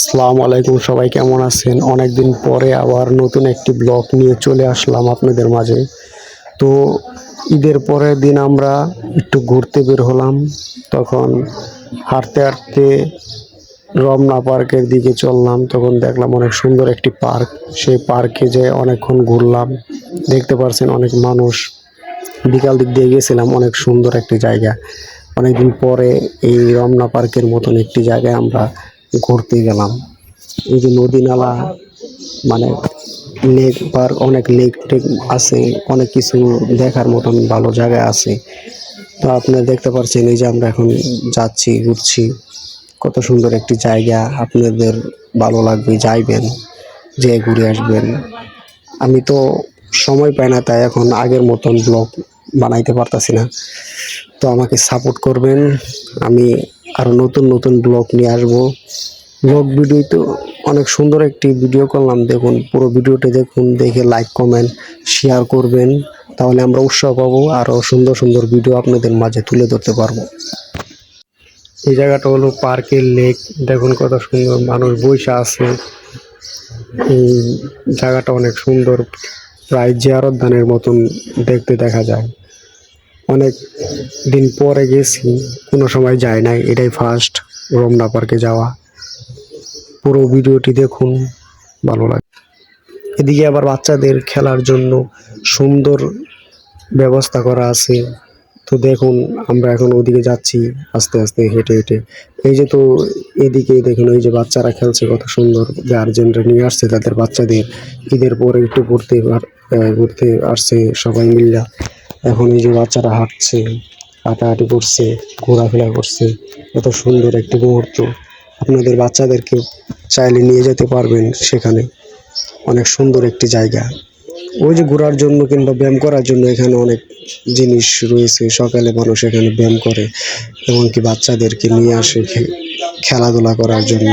আসসালামু আলাইকুম, সবাই কেমন আছেন? অনেকদিন পরে আবার নতুন একটি ব্লগ নিয়ে চলে আসলাম আপনাদের মাঝে। তো ঈদের পরের দিন আমরা একটু ঘুরতে বের হলাম। তখন হাঁটতে হাঁটতে রমনা পার্কের দিকে চললাম। তখন দেখলাম অনেক সুন্দর একটি পার্ক। সেই পার্কে যেয়ে অনেকক্ষণ ঘুরলাম। দেখতে পারছেন অনেক মানুষ। বিকাল দিক দিয়ে গেছিলাম, অনেক সুন্দর একটি জায়গা। অনেকদিন পরে এই রমনা পার্কের মতন একটি জায়গায় আমরা ঘুরতে গেলাম। এই যে নদী নালা, মানে লেক পার্ক, অনেক লেক টেক আছে, অনেক কিছু দেখার মতন ভালো জায়গা আছে। তো আপনারা দেখতে পাচ্ছেন এই যে আমরা এখন যাচ্ছি, ঘুরছি। কত সুন্দর একটি জায়গা, আপনাদের ভালো লাগবে, যাইবেন, যেয়ে ঘুরে আসবেন। আমি তো সময় পাই না, তাই এখন আগের মতন ব্লগ বানাইতে পারতাছি না। তো আমাকে সাপোর্ট করবেন, আমি আরো নতুন নতুন ব্লগ নিয়ে আসবো। ব্লগ ভিডিও তো অনেক সুন্দর একটি ভিডিও করলাম, দেখুন পুরো ভিডিওটা দেখুন, দেখে লাইক কমেন্ট শেয়ার করবেন। তাহলে আমরা উৎসাহ পাবো, আরো সুন্দর সুন্দর ভিডিও আপনাদের মাঝে তুলে ধরতে পারবো। এই জায়গাটা হলো পার্কের লেক, দেখুন কত সুন্দর মানুষ বইসা আছে। এই জায়গাটা অনেক সুন্দর, প্রায় জিয়ারত ধানের মতন দেখতে দেখা যায়। অনেক দিন পরে গেছি, কোনো সময় যায় নাই, এটাই ফার্স্ট রমনা পার্কে যাওয়া। পুরো ভিডিওটি দেখুন, ভালো লাগে। এদিকে আবার বাচ্চাদের খেলার জন্য সুন্দর ব্যবস্থা করা আছে। তো দেখুন, আমরা এখন ওদিকে যাচ্ছি আস্তে আস্তে হেঁটে হেঁটে। এই যে, তো এদিকে দেখুন, ওই যে বাচ্চারা খেলছে কত সুন্দর, গার্জেনরা নিয়ে আসছে তাদের বাচ্চাদের। ঈদের পরে একটু ঘুরতে আসছে সবাই মিলে। এখন এই যে বাচ্চারা হাঁটছে, হাঁটাহাঁটি করছে, ঘোরাফেরা করছে। কত সুন্দর একটি মুহূর্ত। আপনাদের বাচ্চাদেরকে চাইলে নিয়ে যেতে পারবেন সেখানে। অনেক সুন্দর একটি জায়গা। ওই যে ঘোরার জন্য কিংবা ব্যায়াম করার জন্য এখানে অনেক জিনিস রয়েছে। সকালে মানুষ এখানে ব্যায়াম করে, এমনকি বাচ্চাদেরকে নিয়ে আসে খেলাধুলা করার জন্য।